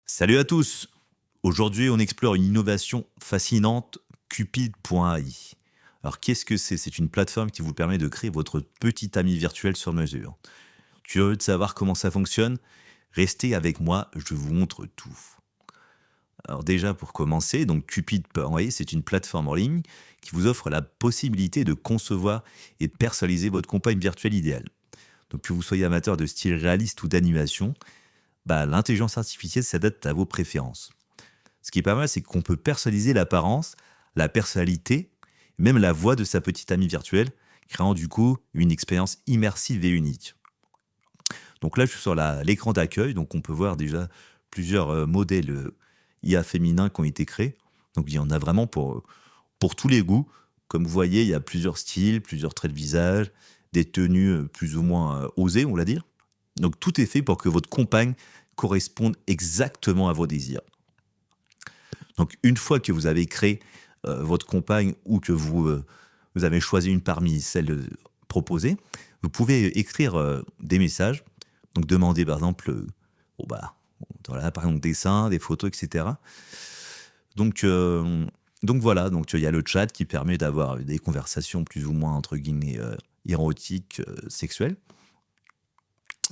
Salut à tous! Aujourd'hui, on explore une innovation fascinante, Cupid.ai. Alors, qu'est-ce que c'est? C'est une plateforme qui vous permet de créer votre petit ami virtuel sur mesure. Curieux de savoir comment ça fonctionne? Restez avec moi, je vous montre tout. Alors déjà, pour commencer, donc Cupid.ai, c'est une plateforme en ligne qui vous offre la possibilité de concevoir et de personnaliser votre compagne virtuelle idéale. Donc que vous soyez amateur de style réaliste ou d'animation, l'intelligence artificielle s'adapte à vos préférences. Ce qui est pas mal, c'est qu'on peut personnaliser l'apparence, la personnalité, même la voix de sa petite amie virtuelle, créant du coup une expérience immersive et unique. Donc là, je suis sur l'écran d'accueil, donc on peut voir déjà plusieurs modèles IA féminins qui ont été créés. Donc il y en a vraiment pour tous les goûts. Comme vous voyez, il y a plusieurs styles, plusieurs traits de visage, des tenues plus ou moins osées, on va dire. Donc tout est fait pour que votre compagne corresponde exactement à vos désirs. Donc une fois que vous avez créé votre compagne ou que vous avez choisi une parmi celles proposées, vous pouvez écrire des messages. Donc demander par exemple, bon, voilà, par exemple, des dessins, des photos, etc. Donc, donc voilà, donc il y a le chat qui permet d'avoir des conversations plus ou moins entre guillemets érotiques, sexuelles.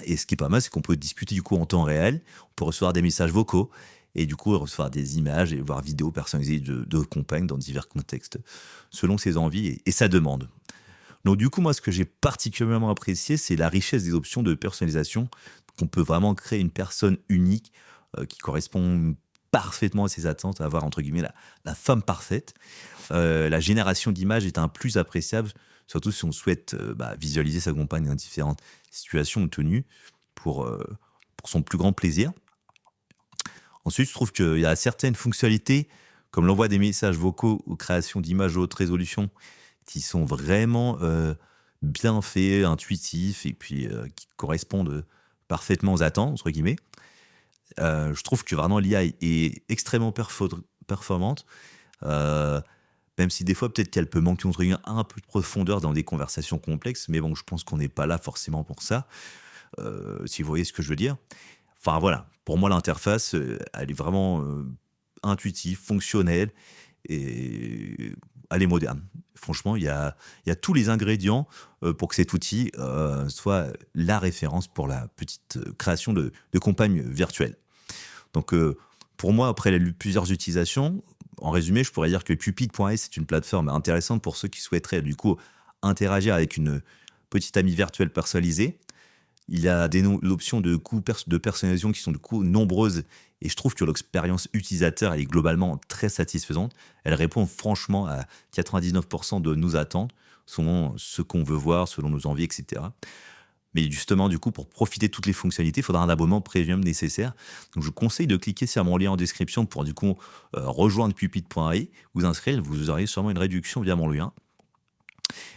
Et ce qui est pas mal, c'est qu'on peut discuter du coup en temps réel, on peut recevoir des messages vocaux et du coup recevoir des images et voir vidéos personnalisées de compagnes dans divers contextes, selon ses envies et sa demande. Donc du coup, moi, ce que j'ai particulièrement apprécié, c'est la richesse des options de personnalisation, qu'on peut vraiment créer une personne unique qui correspond parfaitement à ses attentes, à avoir entre guillemets la femme parfaite. La génération d'images est un plus appréciable, surtout si on souhaite visualiser sa compagne dans différentes situations ou tenues pour, euh, pour son plus grand plaisir. Ensuite, je trouve qu'il y a certaines fonctionnalités, comme l'envoi des messages vocaux ou création d'images haute résolution, qui sont vraiment bien faits, intuitifs et puis qui correspondent parfaitement aux attentes, entre guillemets. Je trouve que vraiment l'IA est extrêmement performante. Euh, Même si des fois, peut-être qu'elle peut manquer entre guillemets, un peu de profondeur dans des conversations complexes, mais bon, je pense qu'on n'est pas là forcément pour ça, si vous voyez ce que je veux dire. Enfin voilà, pour moi, l'interface, elle est vraiment intuitive, fonctionnelle, et elle est moderne. Franchement, il y a tous les ingrédients pour que cet outil soit la référence pour la petite création de compagnes virtuelles. Donc, pour moi, après plusieurs utilisations, en résumé, je pourrais dire que Cupid.ai, c'est une plateforme intéressante pour ceux qui souhaiteraient du coup interagir avec une petite amie virtuelle personnalisée. Il y a l'option de personnalisation qui sont du coup nombreuses et je trouve que l'expérience utilisateur elle est globalement très satisfaisante. Elle répond franchement à 99% de nos attentes, selon ce qu'on veut voir, selon nos envies, etc. Mais justement, du coup, pour profiter de toutes les fonctionnalités, il faudra un abonnement premium nécessaire. Donc, je vous conseille de cliquer sur mon lien en description pour, du coup, rejoindre Cupid.ai, vous inscrire, vous aurez sûrement une réduction via mon lien.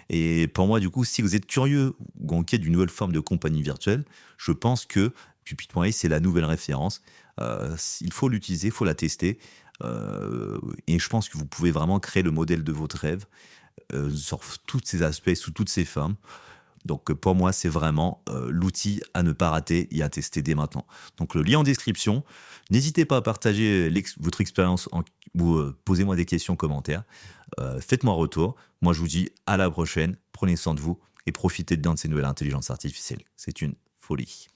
Et pour moi, du coup, si vous êtes curieux ou en quête d'une nouvelle forme de compagnie virtuelle, je pense que Cupid.ai, c'est la nouvelle référence. Il faut l'utiliser, il faut la tester. Et je pense que vous pouvez vraiment créer le modèle de votre rêve sur tous ces aspects, sous toutes ces formes. Donc pour moi, c'est vraiment l'outil à ne pas rater et à tester dès maintenant. Donc le lien en description. N'hésitez pas à partager votre expérience ou posez-moi des questions en commentaire. Faites-moi un retour. Moi, je vous dis à la prochaine. Prenez soin de vous et profitez bien de ces nouvelles intelligences artificielles. C'est une folie.